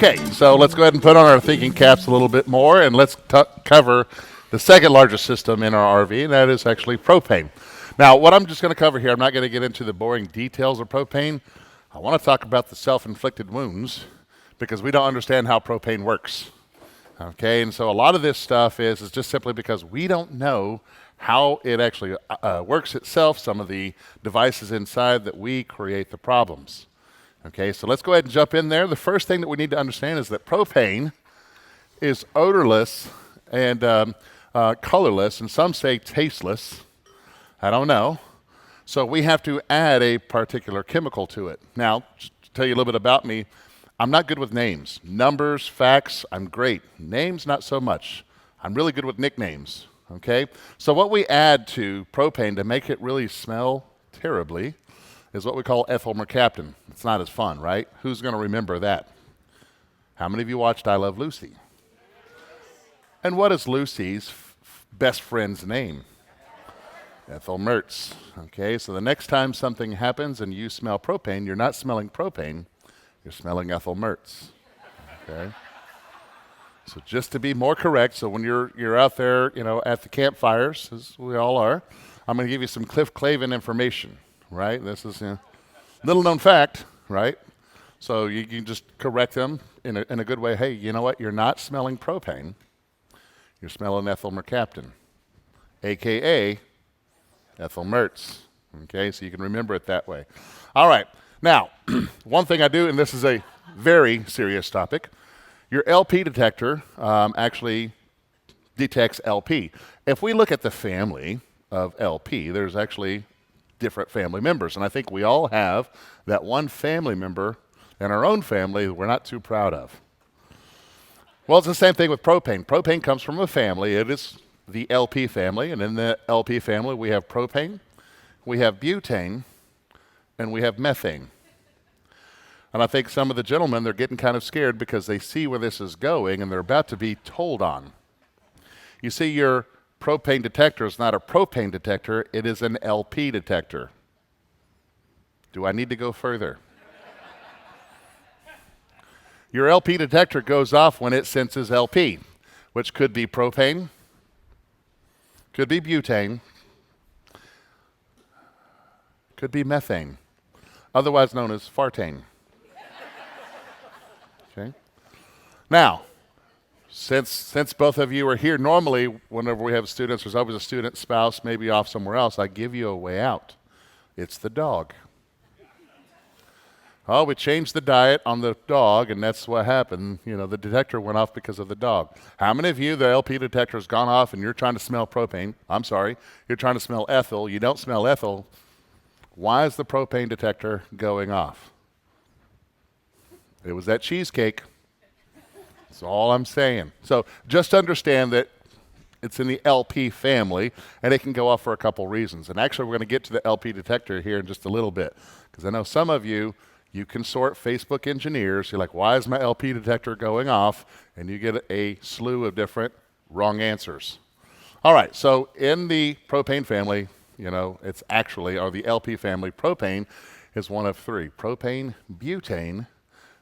Okay, so let's go ahead and put on our thinking caps a little bit more, and let's cover the second largest system in our RV, and that is actually propane. Now, what I'm just going to cover here, I'm not going to get into the boring details of propane. I want to talk about the self-inflicted wounds because we don't understand how propane works. Okay, and so a lot of this stuff is just simply because we don't know how it actually works itself, some of the devices inside that we create the problems. Okay, so let's go ahead and jump in there. The first thing that we need to understand is that propane is odorless and colorless, and some say tasteless. I don't know. So we have to add a particular chemical to it. Now, just to tell you a little bit about me, I'm not good with names. Numbers, facts, I'm great. Names, not so much. I'm really good with nicknames, okay? So what we add to propane to make it really smell terribly is what we call ethyl mercaptan. It's not as fun, right? Who's going to remember that? How many of you watched I Love Lucy? And what is Lucy's best friend's name? Ethel Mertz. Okay, so the next time something happens and you smell propane, you're not smelling propane, you're smelling Ethel Mertz. Okay? So just to be more correct, so when you're out there, at the campfires, as we all are, I'm going to give you some Cliff Clavin information. Right? This is a little known fact, right? So you can just correct them in a good way. Hey, you know what? You're not smelling propane. You're smelling ethyl mercaptan, a.k.a. Ethel Mertz. Okay, so you can remember it that way. All right. Now, one thing I do, and this is a very serious topic, your LP detector actually detects LP. If we look at the family of LP, there's actually different family members. And I think we all have that one family member in our own family that we're not too proud of. Well, it's the same thing with propane. Propane comes from a family. It is the LP family. And in the LP family, we have propane, we have butane, and we have methane. And I think some of the gentlemen, they're getting kind of scared because they see where this is going and they're about to be told on. You see, your propane detector is not a propane detector, it is an LP detector. Do I need to go further? Your LP detector goes off when it senses LP, which could be propane, could be butane, could be methane, otherwise known as fartane. Okay. Now, since both of you are here, normally whenever we have students, there's always a student spouse maybe off somewhere else. I give you a way out. It's the dog. Oh, we changed the diet on the dog, and that's what happened. The detector went off because of the dog. How many of you, the LP detector has gone off and you're trying to smell propane? I'm sorry, you're trying to smell ethyl. You don't smell ethyl. Why is the propane detector going off? It was that cheesecake. That's all I'm saying. So just understand that it's in the LP family, and it can go off for a couple reasons. And actually, we're going to get to the LP detector here in just a little bit, because I know some of you can sort Facebook engineers. You're like, why is my LP detector going off? And you get a slew of different wrong answers. All right, so in the propane family, it's actually, or the LP family, propane is one of three: propane, butane,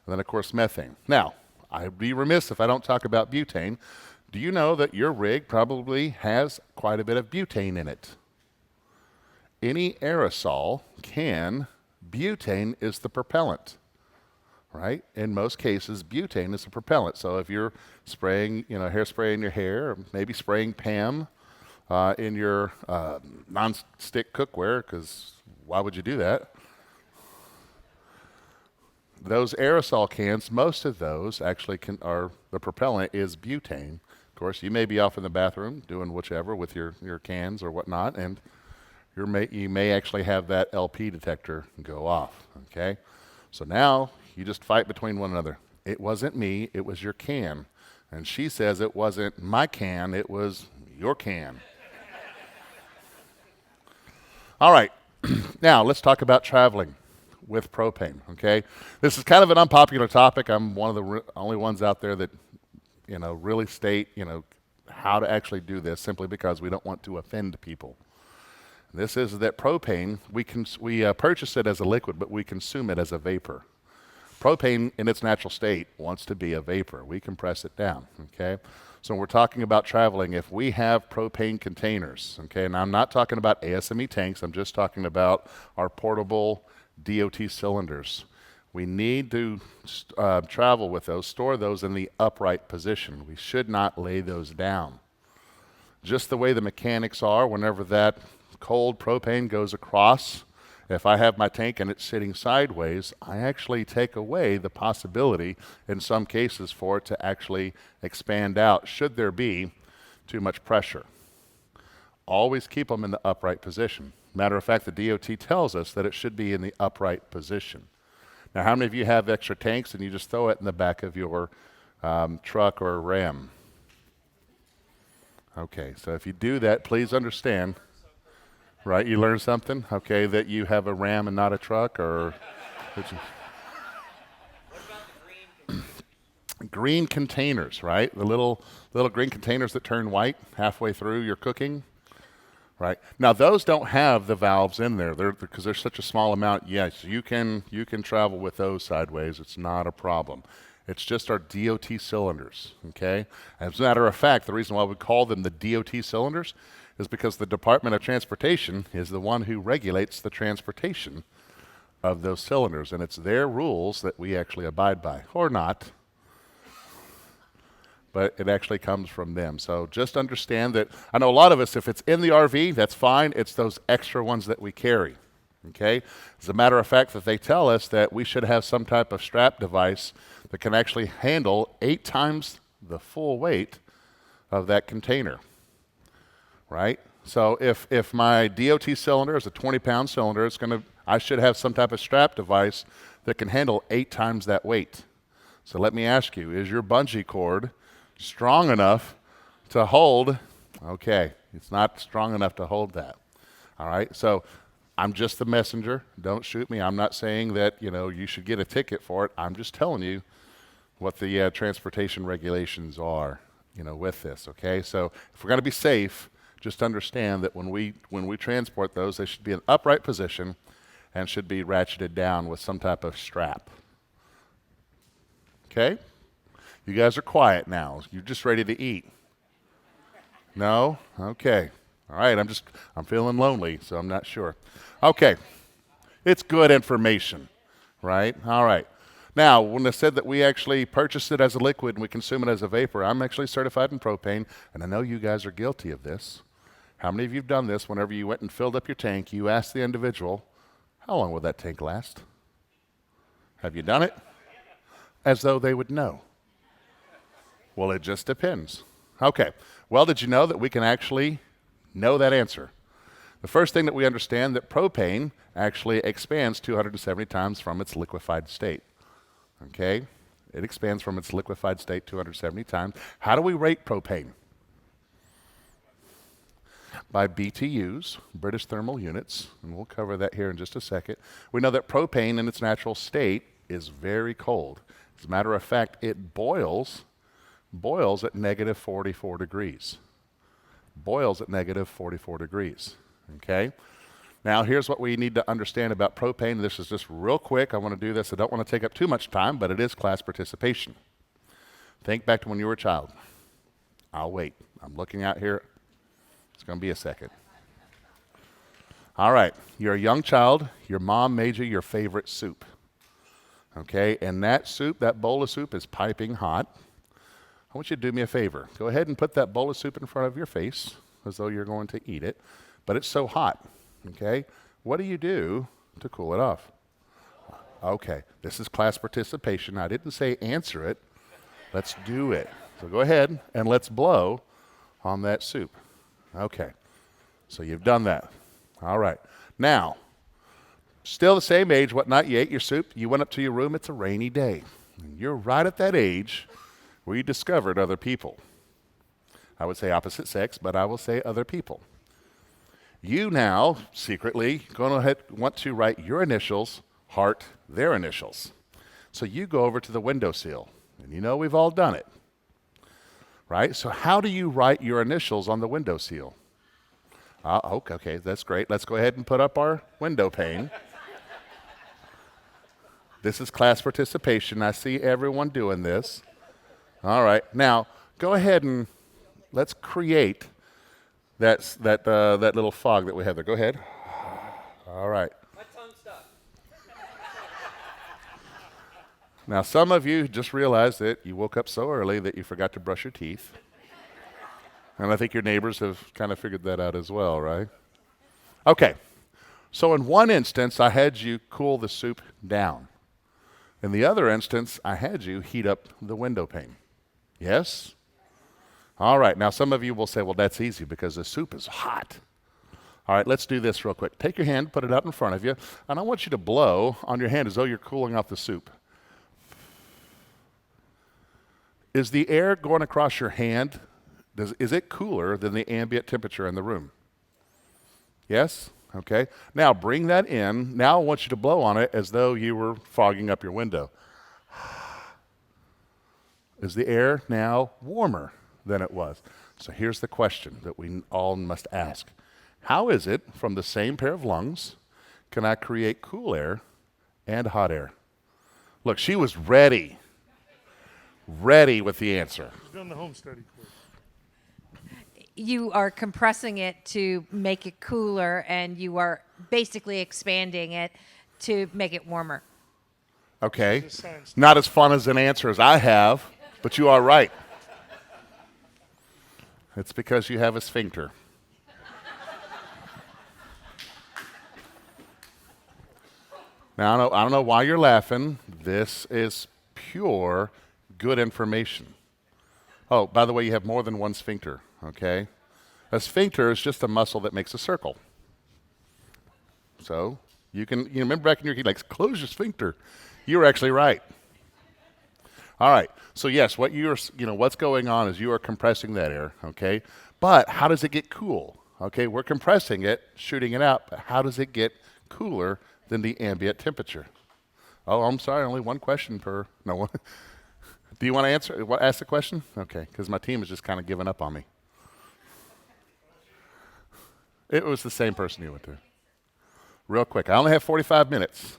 and then, of course, methane. Now, I'd be remiss if I don't talk about butane. Do you know that your rig probably has quite a bit of butane in it? Any aerosol butane is the propellant, right? In most cases, butane is the propellant. So if you're spraying, hairspray in your hair, or maybe spraying PAM in your non-stick cookware, because why would you do that? Those aerosol cans, most of those actually are the propellant is butane. Of course, you may be off in the bathroom doing whichever with your cans or whatnot, and you may actually have that LP detector go off. Okay, so now you just fight between one another. It wasn't me, it was your can. And she says it wasn't my can, it was your can. All right, now let's talk about traveling with propane, okay? This is kind of an unpopular topic. I'm one of the only ones out there that, really state, how to actually do this, simply because we don't want to offend people. This is that propane, we purchase it as a liquid, but we consume it as a vapor. Propane in its natural state wants to be a vapor. We compress it down, okay? So when we're talking about traveling, if we have propane containers, okay, and I'm not talking about ASME tanks, I'm just talking about our portable DOT cylinders. We need to travel with those, store those in the upright position. We should not lay those down. Just the way the mechanics are, whenever that cold propane goes across, if I have my tank and it's sitting sideways, I actually take away the possibility in some cases for it to actually expand out should there be too much pressure. Always keep them in the upright position. Matter of fact, the DOT tells us that it should be in the upright position. Now, how many of you have extra tanks and you just throw it in the back of your truck or Ram? Okay, so if you do that, please understand, right? You learn something, okay, that you have a Ram and not a truck, or green containers, right? The little green containers that turn white halfway through your cooking. Right. Now those don't have the valves in there. Because there's such a small amount. Yes, you can travel with those sideways. It's not a problem. It's just our DOT cylinders. Okay. As a matter of fact, the reason why we call them the DOT cylinders is because the Department of Transportation is the one who regulates the transportation of those cylinders, and it's their rules that we actually abide by, or not. But it actually comes from them. So just understand that, I know a lot of us, if it's in the RV, that's fine. It's those extra ones that we carry, okay? As a matter of fact, that they tell us that we should have some type of strap device that can actually handle 8 times the full weight of that container, right? So if my DOT cylinder is a 20-pound cylinder, I should have some type of strap device that can handle 8 times that weight. So let me ask you, is your bungee cord strong enough to hold? Okay, it's not strong enough to hold that. All right, so I'm just the messenger. Don't shoot me. I'm not saying that you should get a ticket for it. I'm just telling you what the transportation regulations are with this. Okay, so if we're going to be safe, just understand that when we transport those, they should be in an upright position and should be ratcheted down with some type of strap. Okay. You guys are quiet now. You're just ready to eat. No? Okay. All right. I'm feeling lonely, so I'm not sure. Okay. It's good information, right? All right. Now, when I said that we actually purchase it as a liquid and we consume it as a vapor, I'm actually certified in propane, and I know you guys are guilty of this. How many of you have done this? Whenever you went and filled up your tank, you asked the individual, how long will that tank last? Have you done it? As though they would know. Well, it just depends. Okay. Well, did you know that we can actually know that answer? The first thing that we understand that propane actually expands 270 times from its liquefied state. Okay? It expands from its liquefied state 270 times. How do we rate propane? By BTUs, British thermal units, and we'll cover that here in just a second. We know that propane in its natural state is very cold. As a matter of fact, it boils at negative 44 degrees. Boils at negative 44 degrees, okay? Now, here's what we need to understand about propane. This is just real quick. I want to do this. I don't want to take up too much time, but it is class participation. Think back to when you were a child. I'll wait. I'm looking out here. It's going to be a second. All right. You're a young child. Your mom made you your favorite soup, okay? And that soup, that bowl of soup is piping hot. I want you to do me a favor. Go ahead and put that bowl of soup in front of your face as though you're going to eat it, but it's so hot, okay? What do you do to cool it off? Okay, this is class participation. I didn't say answer it. Let's do it. So go ahead and let's blow on that soup. Okay, so you've done that. All right. Now, still the same age, whatnot, you ate your soup, you went up to your room, it's a rainy day. And you're right at that age where you discovered other people. I would say opposite sex, but I will say other people. You now secretly want to write your initials, heart their initials. So you go over to the windowsill, and we've all done it, right? So how do you write your initials on the windowsill? Okay, that's great. Let's go ahead and put up our window pane. This is class participation. I see everyone doing this. All right. Now, go ahead and let's create that little fog that we have there. Go ahead. All right. My tongue's stuck. Now, some of you just realized that you woke up so early that you forgot to brush your teeth. And I think your neighbors have kind of figured that out as well, right? Okay. So in one instance, I had you cool the soup down. In the other instance, I had you heat up the window pane. Yes? All right. Now, some of you will say, well, that's easy because the soup is hot. All right, let's do this real quick. Take your hand, put it out in front of you, and I want you to blow on your hand as though you're cooling off the soup. Is the air going across your hand, is it cooler than the ambient temperature in the room? Yes? Okay. Now bring that in. Now I want you to blow on it as though you were fogging up your window. Is the air now warmer than it was? So here's the question that we all must ask. How is it from the same pair of lungs can I create cool air and hot air? Look, she was ready with the answer. She's done the home study course. You are compressing it to make it cooler, and you are basically expanding it to make it warmer. Okay. Not as fun as an answer as I have, but you are right. It's because you have a sphincter. Now, I don't know why you're laughing. This is pure good information. Oh, by the way, you have more than one sphincter, okay? A sphincter is just a muscle that makes a circle. So you remember back in your key, like, close your sphincter. You were actually right. All right. So yes, what's going on is you are compressing that air, okay? But how does it get cool? Okay, we're compressing it, shooting it out, but how does it get cooler than the ambient temperature? Oh, I'm sorry, only one question per. No one. Do you want to ask the question? Okay, because my team has just kind of given up on me. It was the same person you went to. Real quick, I only have 45 minutes.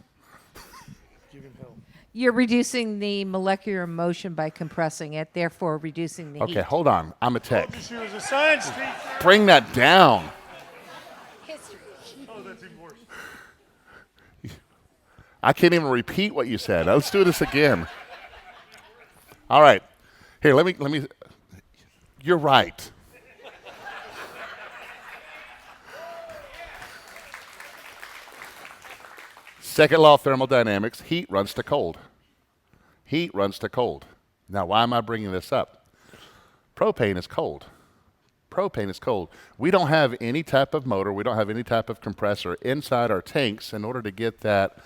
You're reducing the molecular motion by compressing it, therefore reducing the heat. Okay, hold on. I'm a tech. She was a science teacher. Bring that down. History. Oh, that's even worse. I can't even repeat what you said. Let's do this again. All right. Here, let me. You're right. Second law of thermodynamics, heat runs to cold. Heat runs to cold. Now, why am I bringing this up? Propane is cold. Propane is cold. We don't have any type of motor, we don't have any type of compressor inside our tanks in order to get that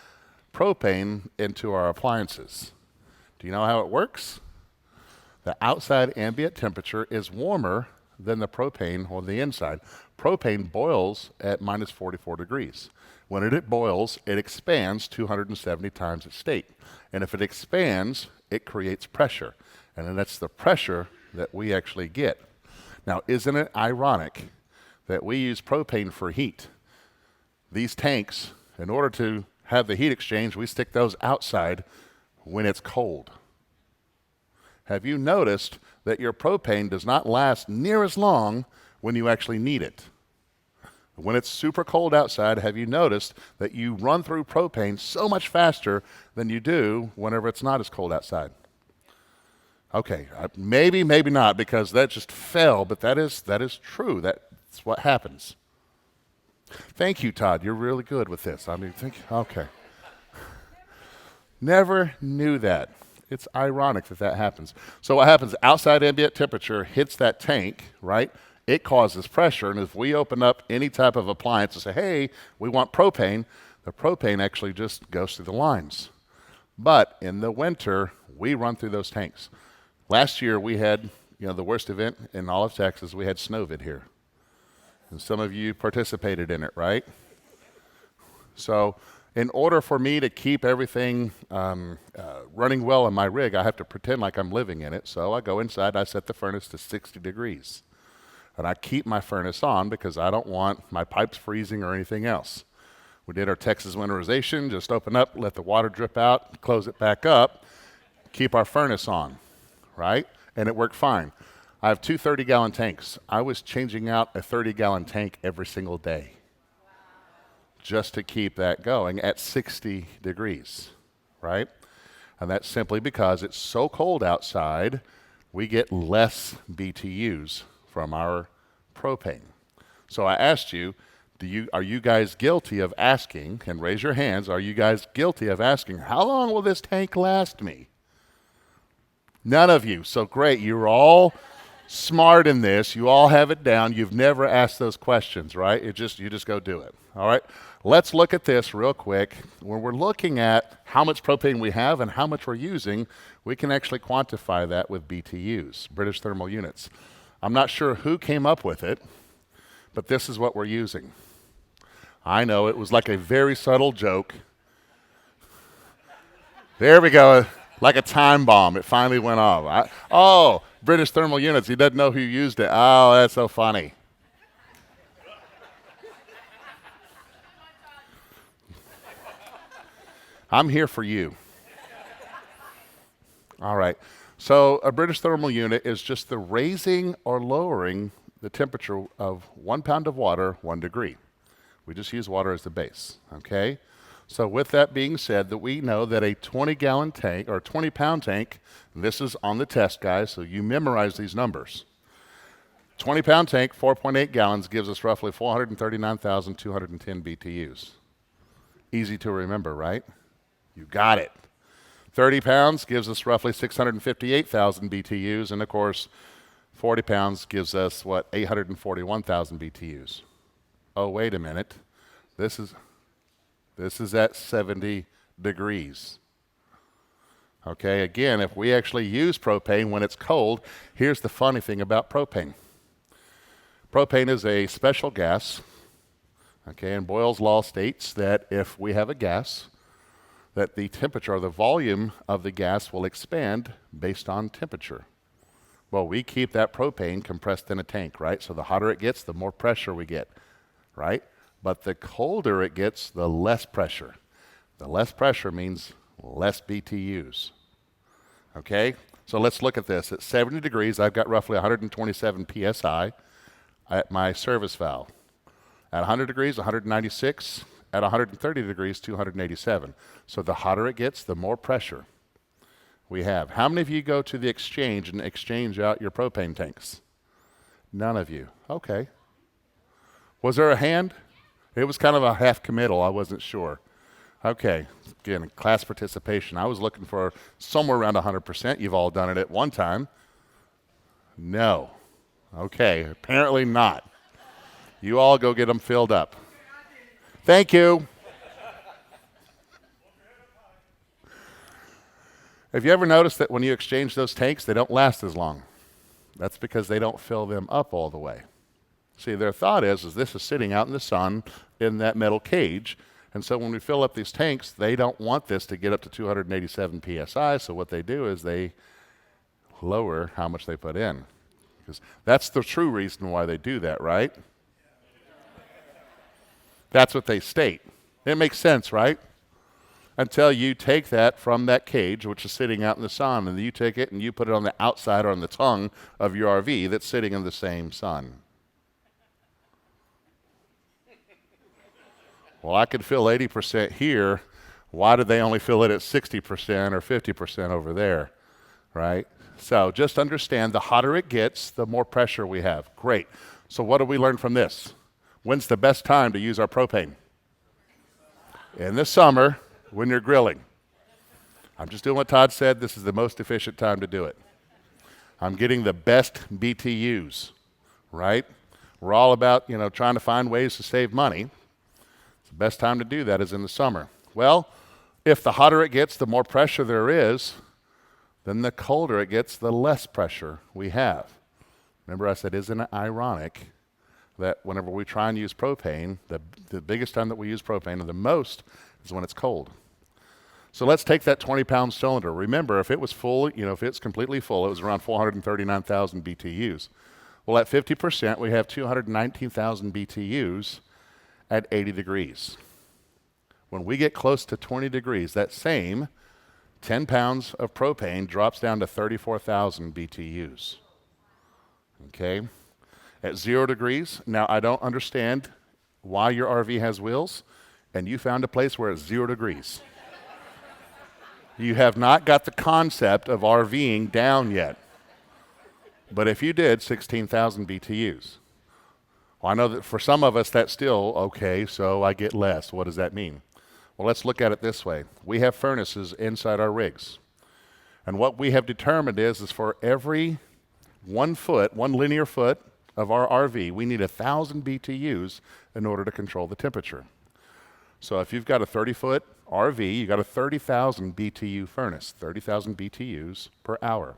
propane into our appliances. Do you know how it works? The outside ambient temperature is warmer than the propane on the inside. Propane boils at minus 44 degrees. When it boils, it expands 270 times its state. And if it expands, it creates pressure. And then that's the pressure that we actually get. Now, isn't it ironic that we use propane for heat? These tanks, in order to have the heat exchange, we stick those outside when it's cold. Have you noticed that your propane does not last near as long when you actually need it? When it's super cold outside, have you noticed that you run through propane so much faster than you do whenever it's not as cold outside? Okay, maybe not, because that just fell, but that is true. That's what happens. Thank you, Todd. You're really good with this. Okay. Never knew that. It's ironic that happens. So what happens, outside ambient temperature hits that tank, right? It causes pressure, and if we open up any type of appliance and say, hey, we want propane, the propane actually just goes through the lines. But in the winter, we run through those tanks. Last year, we had the worst event in all of Texas. We had snowvid here. And some of you participated in it, right? So in order for me to keep everything running well in my rig, I have to pretend like I'm living in it. So I go inside, I set the furnace to 60 degrees. And I keep my furnace on because I don't want my pipes freezing or anything else. We did our Texas winterization, just open up, let the water drip out, close it back up, keep our furnace on, right? And it worked fine. I have two 30-gallon tanks. I was changing out a 30-gallon tank every single day just to keep that going at 60 degrees, right? And that's simply because it's so cold outside, we get less BTUs from our propane. So I asked you, are you guys guilty of asking, and raise your hands, are you guys guilty of asking, how long will this tank last me? None of you. So great. You're all smart in this. You all have it down. You've never asked those questions, right? You just go do it. All right. Let's look at this real quick. When we're looking at how much propane we have and how much we're using, we can actually quantify that with BTUs, British thermal units. I'm not sure who came up with it, but this is what we're using. I know it was like a very subtle joke. There we go. Like a time bomb. It finally went off. Oh, British thermal units. He doesn't know who used it. Oh, that's so funny. I'm here for you. All right. So a British thermal unit is just the raising or lowering the temperature of 1 pound of water 1 degree. We just use water as the base, okay? So with that being said, that we know that a 20-gallon tank or 20-pound tank, this is on the test, guys, so you memorize these numbers. 20-pound tank, 4.8 gallons, gives us roughly 439,210 BTUs. Easy to remember, right? You got it. 30 pounds gives us roughly 658,000 BTUs, and of course, 40 pounds gives us, what, 841,000 BTUs. Oh, wait a minute. This is at 70 degrees. Okay, again, if we actually use propane when it's cold, here's the funny thing about propane. Propane is a special gas, okay, and Boyle's law states that if we have a gas, that the temperature or the volume of the gas will expand based on temperature. Well, we keep that propane compressed in a tank, right? So the hotter it gets, the more pressure we get, right? But the colder it gets, the less pressure. The less pressure means less BTUs. Okay? So let's look at this. At 70 degrees, I've got roughly 127 psi at my service valve. At 100 degrees, 196. At 130 degrees, 287. So the hotter it gets, the more pressure we have. How many of you go to the exchange and exchange out your propane tanks? None of you. Okay. Was there a hand? It was kind of a half committal. I wasn't sure. Okay. Again, class participation. I was looking for somewhere around 100%. You've all done it at one time. No. Okay. Apparently not. You all go get them filled up. Thank you. Have you ever noticed that when you exchange those tanks, they don't last as long? That's because they don't fill them up all the way. See, their thought is this is sitting out in the sun in that metal cage, and so when we fill up these tanks, they don't want this to get up to 287 psi, so what they do is they lower how much they put in. Because that's the true reason why they do that, right? That's what they state. It makes sense, right? Until you take that from that cage, which is sitting out in the sun, and you take it and you put it on the outside or on the tongue of your RV that's sitting in the same sun. Well, I could fill 80% here. Why did they only fill it at 60% or 50% over there, right? So just understand, the hotter it gets, the more pressure we have. Great. So what do we learn from this? When's the best time to use our propane? In the summer, when you're grilling. I'm just doing what Todd said. This is the most efficient time to do it. I'm getting the best BTUs, right? We're all about, trying to find ways to save money. The best time to do that is in the summer. Well, if the hotter it gets, the more pressure there is, then the colder it gets, the less pressure we have. Remember I said, isn't it ironic that whenever we try and use propane, the biggest time that we use propane, and the most, is when it's cold. So let's take that 20-pound cylinder. Remember, if it was full, if it's completely full, it was around 439,000 BTUs. Well, at 50%, we have 219,000 BTUs at 80 degrees. When we get close to 20 degrees, that same 10 pounds of propane drops down to 34,000 BTUs. Okay? At 0 degrees, now I don't understand why your RV has wheels, and you found a place where it's 0 degrees. You have not got the concept of RVing down yet. But if you did, 16,000 BTUs. Well, I know that for some of us that's still okay, so I get less. What does that mean? Well, let's look at it this way. We have furnaces inside our rigs. And what we have determined is for every 1 foot, 1 linear foot of our RV, we need 1,000 BTUs in order to control the temperature. So if you've got a 30-foot RV, you've got a 30,000 BTU furnace, 30,000 BTUs per hour.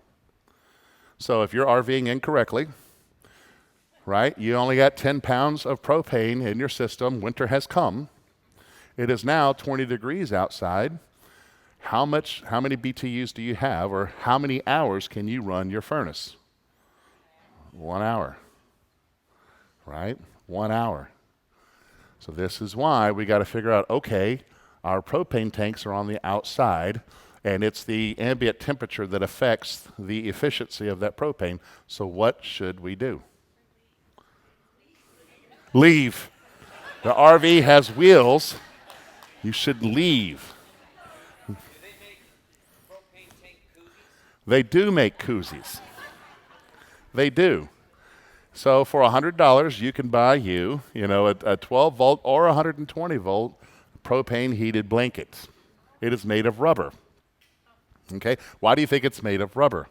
So if you're RVing incorrectly, right, you only got 10 pounds of propane in your system, winter has come, it is now 20 degrees outside, how many BTUs do you have, or how many hours can you run your furnace? 1 hour, right? 1 hour. So this is why we got to figure out, okay, our propane tanks are on the outside, and it's the ambient temperature that affects the efficiency of that propane. So what should we do? Leave. The RV has wheels. You should leave. Do they make propane tank koozies? They do make koozies. They do. So for $100, you can buy a 12 volt or 120 volt propane heated blanket. It is made of rubber. Okay, why do you think it's made of rubber?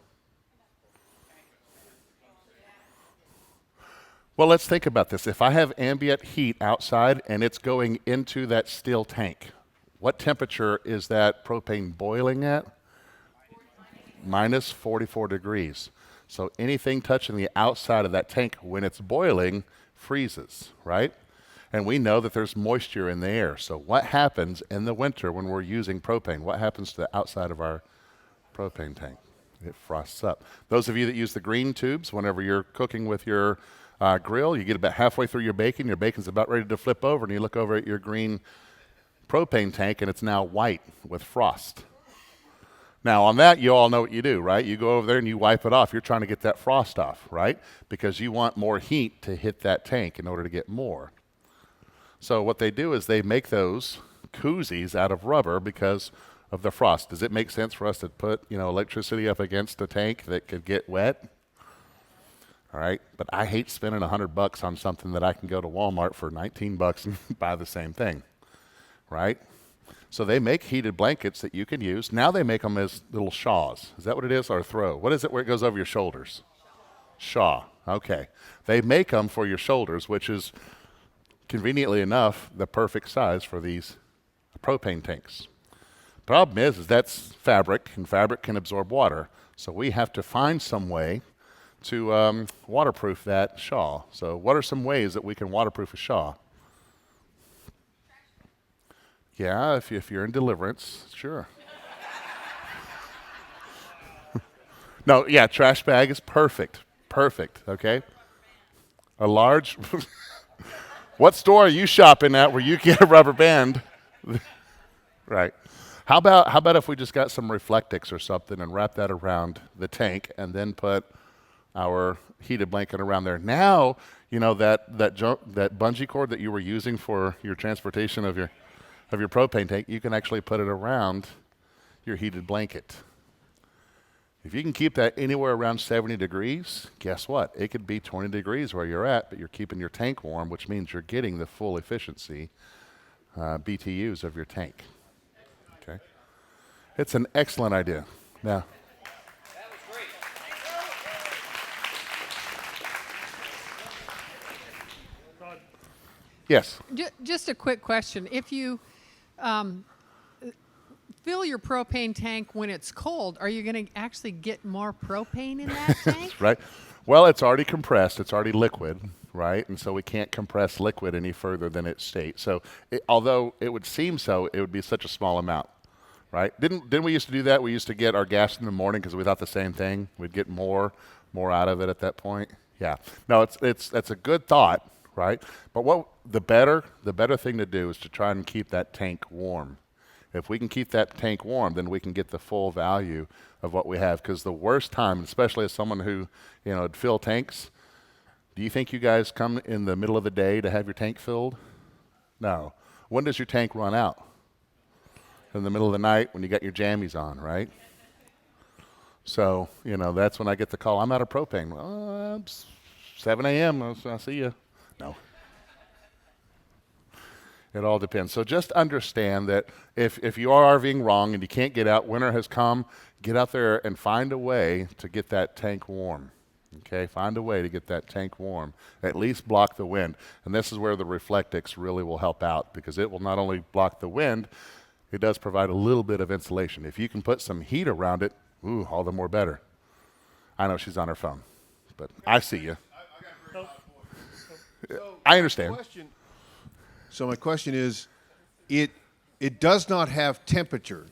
Well, let's think about this. If I have ambient heat outside and it's going into that steel tank, what temperature is that propane boiling at? Minus 44 degrees. So anything touching the outside of that tank when it's boiling freezes, right? And we know that there's moisture in the air. So what happens in the winter when we're using propane? What happens to the outside of our propane tank? It frosts up. Those of you that use the green tubes, whenever you're cooking with your grill, you get about halfway through your bacon's about ready to flip over, and you look over at your green propane tank, and it's now white with frost. Now, on that, you all know what you do, right? You go over there and you wipe it off. You're trying to get that frost off, right? Because you want more heat to hit that tank in order to get more. So what they do is they make those koozies out of rubber because of the frost. Does it make sense for us to put, electricity up against a tank that could get wet? All right, but I hate spending $100 on something that I can go to Walmart for $19 and buy the same thing, right? So they make heated blankets that you can use. Now they make them as little shaws. Is that what it is, or throw? What is it where it goes over your shoulders? Shaw. Okay. They make them for your shoulders, which is conveniently enough the perfect size for these propane tanks. Problem is that's fabric, and fabric can absorb water. So we have to find some way to waterproof that shawl. So what are some ways that we can waterproof a shawl? Yeah, if you're in deliverance, sure. No, yeah, trash bag is perfect. Perfect, okay? A large... What store are you shopping at where you get a rubber band? Right. How about if we just got some Reflectix or something and wrap that around the tank and then put our heated blanket around there? Now, that bungee cord that you were using for your transportation of your propane tank, you can actually put it around your heated blanket. If you can keep that anywhere around 70 degrees, guess what? It could be 20 degrees where you're at, but you're keeping your tank warm, which means you're getting the full efficiency BTUs of your tank. Okay, it's an excellent idea. Now, That was great. Todd, yes. Just a quick question. If you fill your propane tank when it's cold, are you going to actually get more propane in that tank? Right. Well, it's already compressed. It's already liquid, right? And so we can't compress liquid any further than its state. So although it would seem so, it would be such a small amount, right? Didn't we used to do that? We used to get our gas in the morning because we thought the same thing. We'd get more out of it at that point. Yeah. No, that's a good thought, right? But what the better thing to do is to try and keep that tank warm. If we can keep that tank warm, then we can get the full value of what we have. Because the worst time, especially as someone who, would fill tanks, do you think you guys come in the middle of the day to have your tank filled? No. When does your tank run out? In the middle of the night when you got your jammies on, right? So, that's when I get the call. I'm out of propane. Well, it's 7 a.m. I'll see you. No. It all depends. So just understand that if you are RVing wrong and you can't get out, winter has come, get out there and find a way to get that tank warm. Okay, find a way to get that tank warm. At least block the wind. And this is where the Reflectix really will help out, because it will not only block the wind, it does provide a little bit of insulation. If you can put some heat around it, ooh, all the more better. I know she's on her phone, but I see you. I understand. So my question is, it does not have temperature.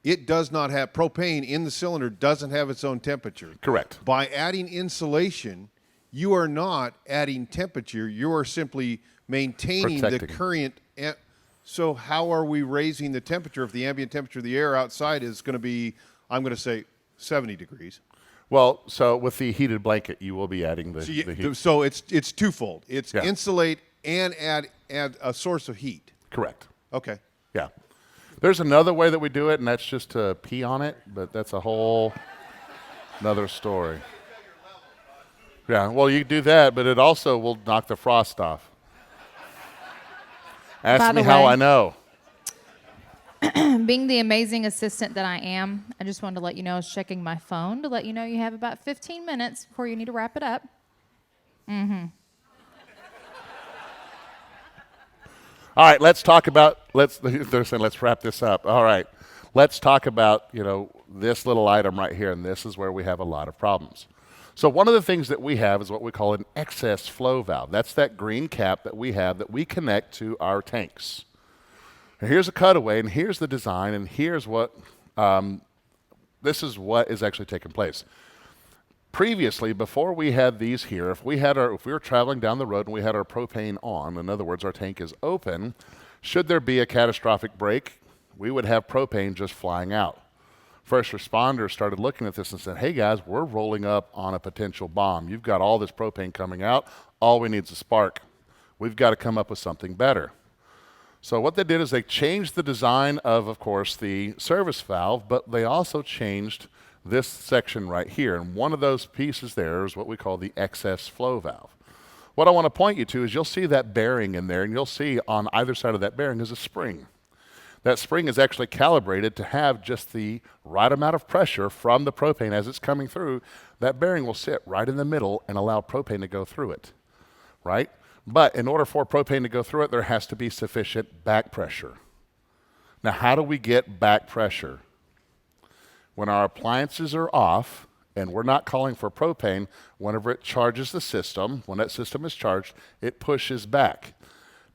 It does not have propane in the cylinder. Doesn't have its own temperature. Correct. By adding insulation, you are not adding temperature. You are simply maintaining the Protecting. current. So how are we raising the temperature if the ambient temperature of the air outside is going to be, I'm going to say, 70 degrees? Well, so with the heated blanket, you will be adding the heat. So it's twofold. It's Yeah. insulate and add a source of heat. Correct. Okay. Yeah. There's another way that we do it, and that's just to pee on it, but that's a whole another story. Yeah, well, you do that, but it also will knock the frost off. Ask By me the how way- I know. Being the amazing assistant that I am, I just wanted to let you know I was checking my phone to let you know you have about 15 minutes before you need to wrap it up. All right, let's talk about, they're saying let's wrap this up. All right, let's talk about, this little item right here, and this is where we have a lot of problems. So one of the things that we have is what we call an excess flow valve. That's that green cap that we have that we connect to our tanks. And here's a cutaway, and here's the design, and here's what, this is what is actually taking place. Previously, before we had these here, if we were traveling down the road and we had our propane on, in other words, our tank is open, should there be a catastrophic break, we would have propane just flying out. First responders started looking at this and said, hey guys, we're rolling up on a potential bomb. You've got all this propane coming out. All we need is a spark. We've got to come up with something better. So what they did is they changed the design of course, the service valve, but they also changed this section right here. And one of those pieces there is what we call the excess flow valve. What I want to point you to is you'll see that bearing in there, and you'll see on either side of that bearing is a spring. That spring is actually calibrated to have just the right amount of pressure from the propane as it's coming through. That bearing will sit right in the middle and allow propane to go through it, right? But in order for propane to go through it, there has to be sufficient back pressure. Now, how do we get back pressure? When our appliances are off and we're not calling for propane, whenever it charges the system, when that system is charged, it pushes back.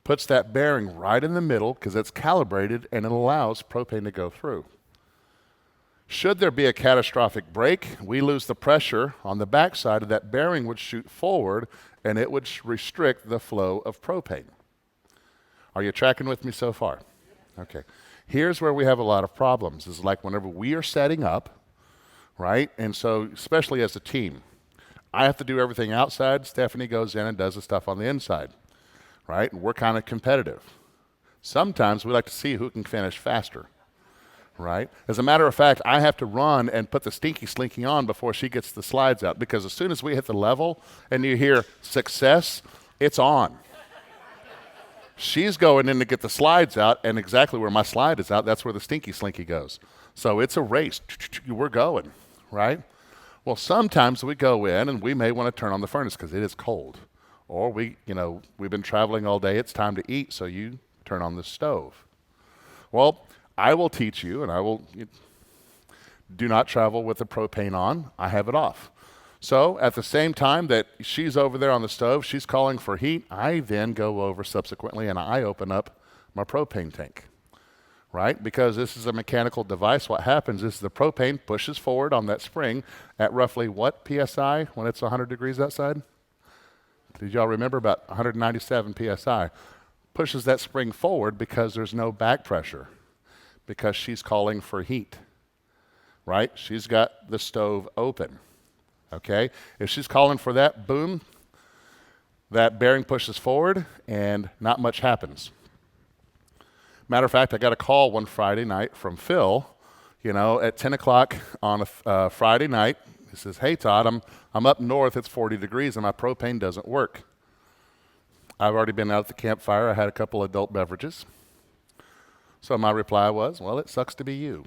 Puts that bearing right in the middle because it's calibrated and it allows propane to go through. Should there be a catastrophic break, we lose the pressure on the backside of that bearing would shoot forward and it would restrict the flow of propane. Are you tracking with me so far? Okay. Here's where we have a lot of problems. Is like whenever we are setting up, right? And so especially as a team, I have to do everything outside. Stephanie goes in and does the stuff on the inside. Right? And we're kind of competitive. Sometimes we like to see who can finish faster, right? As a matter of fact, I have to run and put the stinky slinky on before she gets the slides out, because as soon as we hit the level and you hear success, it's on. She's going in to get the slides out, and exactly where my slide is out, that's where the stinky slinky goes. So it's a race. We're going, right? Well, sometimes we go in and we may want to turn on the furnace because it is cold. Or we've been traveling all day, it's time to eat, so you turn on the stove. Well, I will teach you, and do not travel with the propane on. I have it off. So at the same time that she's over there on the stove, she's calling for heat, I then go over subsequently and I open up my propane tank, right? Because this is a mechanical device. What happens is the propane pushes forward on that spring at roughly what PSI when it's 100 degrees outside? Did y'all remember about 197 psi? Pushes that spring forward because there's no back pressure, because she's calling for heat, right? She's got the stove open, okay? If she's calling for that, boom, that bearing pushes forward and not much happens. Matter of fact, I got a call one Friday night from Phil, at 10 o'clock on a Friday night. He says, hey, Todd, I'm up north. It's 40 degrees, and my propane doesn't work. I've already been out at the campfire. I had a couple adult beverages. So my reply was, well, it sucks to be you.